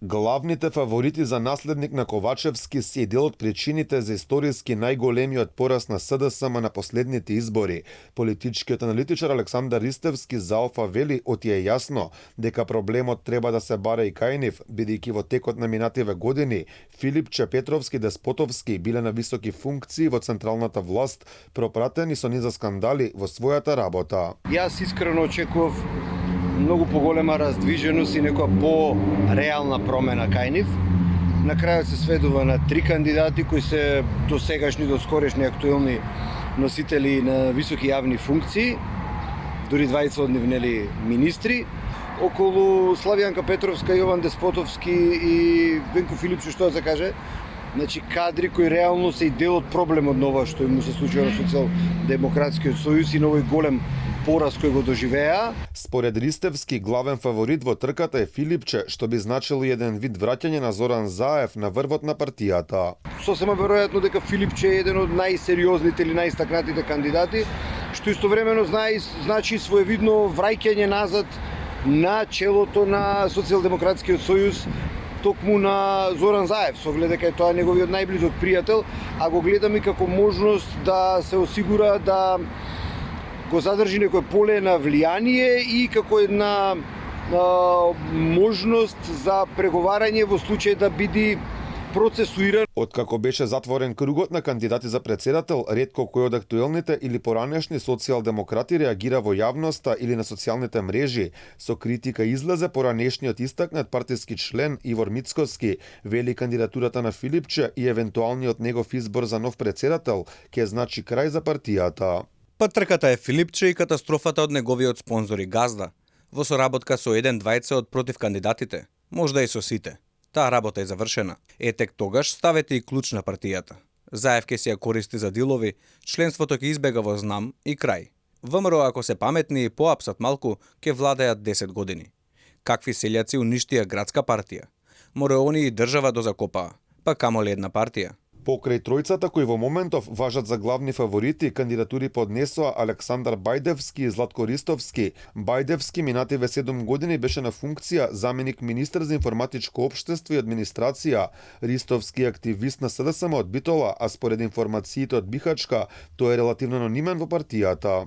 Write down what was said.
Главните фаворити за наследник на Ковачевски се дел од причините за историски најголемиот пораст на СДСМ на последните избори. Политичкиот аналитичар Александар Ристевски за Алфа вели оти е јасно дека проблемот треба да се бара и кај нив, бидејќи во текот на минативе години Филипче, Петровски, Деспотовски биле на високи функции во централната власт, пропратени со низа скандали во својата работа. Јас искрено очекував многу поголема раздвиженост и некоја по-реална промена кај нив. На крајот се сведува на 3 кандидати кои се досегашни, доскорешни актуелни носители на високи јавни функции, дури двајца од нив нели министри. Околу Славјанка Петровска, Јован Деспотовски и Венко Филипче, што да се каже, значи кадри кои реално се и дел од проблемот на ова што му се случува на Социјалдемократскиот сојуз и на овој голем пораз кој го доживеа. Според Ристевски, главен фаворит во трката е Филипче, што би значило еден вид враќање на Зоран Заев на врвот на партијата. Сосема веројатно дека Филипче е еден од најсериозните или најстакнатите кандидати, што истовремено значи своевидно враќање назад на челото на Социјалдемократскиот сојуз, токму на Зоран Заев, со оглед дека е тоа неговиот најблизок пријател, а го гледаме како можност да се осигура да го задржи некој поле на влијание и како една можност за преговарање во случај да биде процесуиран. Откако беше затворен кругот на кандидати за председател, ретко кој од актуелните или поранешни социјалдемократи реагира во јавноста или на социјалните мрежи. Со критика излезе поранешниот истакнат партиски член Ивор Мицкоски, вели кандидатурата на Филипче и евентуалниот негов избор за нов председател ќе значи крај за партијата. Па трката е Филипче и катастрофата од неговиот спонзор и газда, во соработка со еден-двајца од против кандидатите, можда и со сите. Таа работа е завршена. Тек тогаш ставете и клуч на партијата. Заев ке си ја користи за дилови, членството ќе избега во знам и крај. ВМРО, ако се паметни и поапсат малку, ке владеат 10 години. Какви селјаци уништија градска партија? Море они и држава до закопаа, па камоли една партија. Покрај тројцата кои во моментов важат за главни фаворити, кандидатури поднесоа Александар Бајдевски и Златко Ристовски. Бајдевски минативе 7 години беше на функција заменик министар за информатичко општество и администрација. Ристовски е активист на СДСМ од Битола, а според информациите од Бихачка, тој е релативно анонимен во партијата.